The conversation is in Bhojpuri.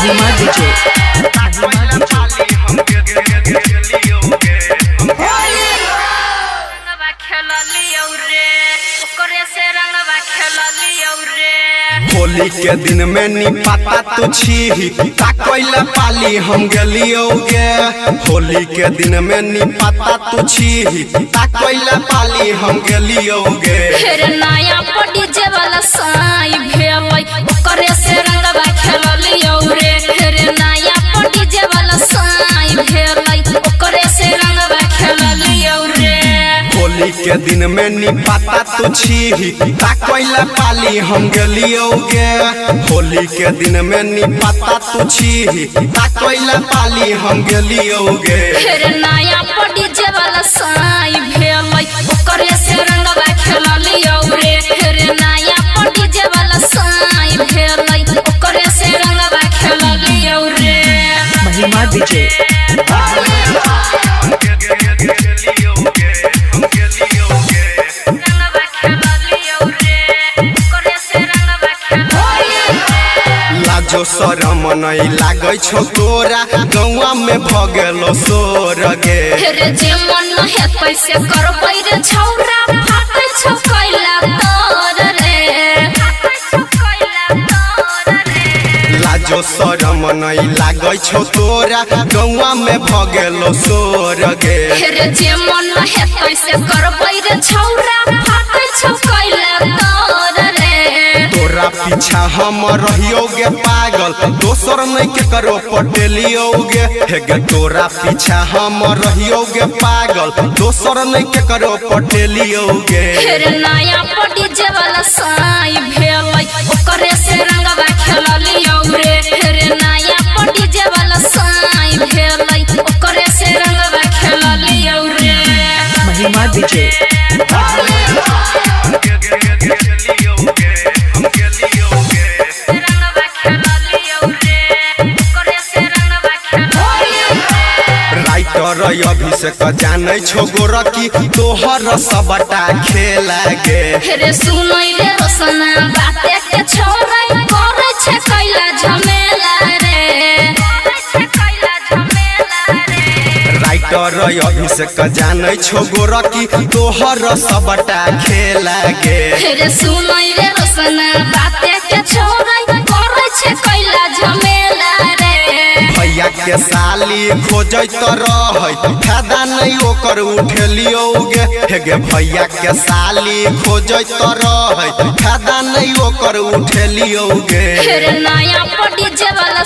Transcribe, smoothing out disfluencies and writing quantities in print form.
महिमा डीजे होली के दिन में नी पता तू छी ताकैला पाली हम गेलियो गे। होली के दिन में नी पता तू छी ताकैला पाली हम गेलियो गे। फिर नया डीजे वाला साई भेलै ओकरे से रंगवा खेललियो रे। फिर नया डीजे वाला साई भेलै ओकरे से रंगवा खेललियो रे। होली के दिन में नी पता तू छी ताकैला पाली हम गेलियो गे। होली के दिन में नी पता तू छी ताकैला पाली हम गेलियो गे। फिर नया डीजे वाला साई भेलै ओकरे से रंगवा खेललियो रे। फिर नया डीजे वाला साई भेलै ओकरे से रंगवा खेललियो रे। महिमा डीजे लाजो शरम नहीं लागै छौ तोरा गौवा में भगेलो सोर गे। फिर जे मन हेतै से करबै रे छौरा फाटै छौ कैला तोर रे। लाजो शरम नहीं लागै छौ तोरा गौवा में भगेलो सोर गे। फिर जे मन हेतै से करबै रे छौरा फाटै छौ कैला तोर रे। तोरा पीछा हम रहियो गे पागल दोसर नहीं के करो पटेलियो गे। हे गे तोरा पीछा हम रहियो गे पागल दोसर नहीं के करो पटेलियो गे। फिर नया डीजे वाला साई भेलै ओकरे से रंगवा खेललियो रे। फिर नया डीजे वाला साई भेलै ओकरे से रंगवा खेललियो रे। महिमा डीजे राइटर अभिषेक जानै छौ गोरकी तोहर सबटा खेला गे। फिर सुनै रे रोशना बाते के छोरै करै छै कैला झमेला रे। राइटर अभिषेक जानै छौ गोरकी तोहर सबटा खेला गे। फिर सुनै रे रोशना बाते के छोरै करै छै कैला झमेला रे। भैया के साली खोजत रहै फायदा नहीं ओकर उठेलियो गे। हे गे भैया के साली खोजत रहै फायदा नहीं ओकर उठेलियो गे। फिर नया डीजे वाला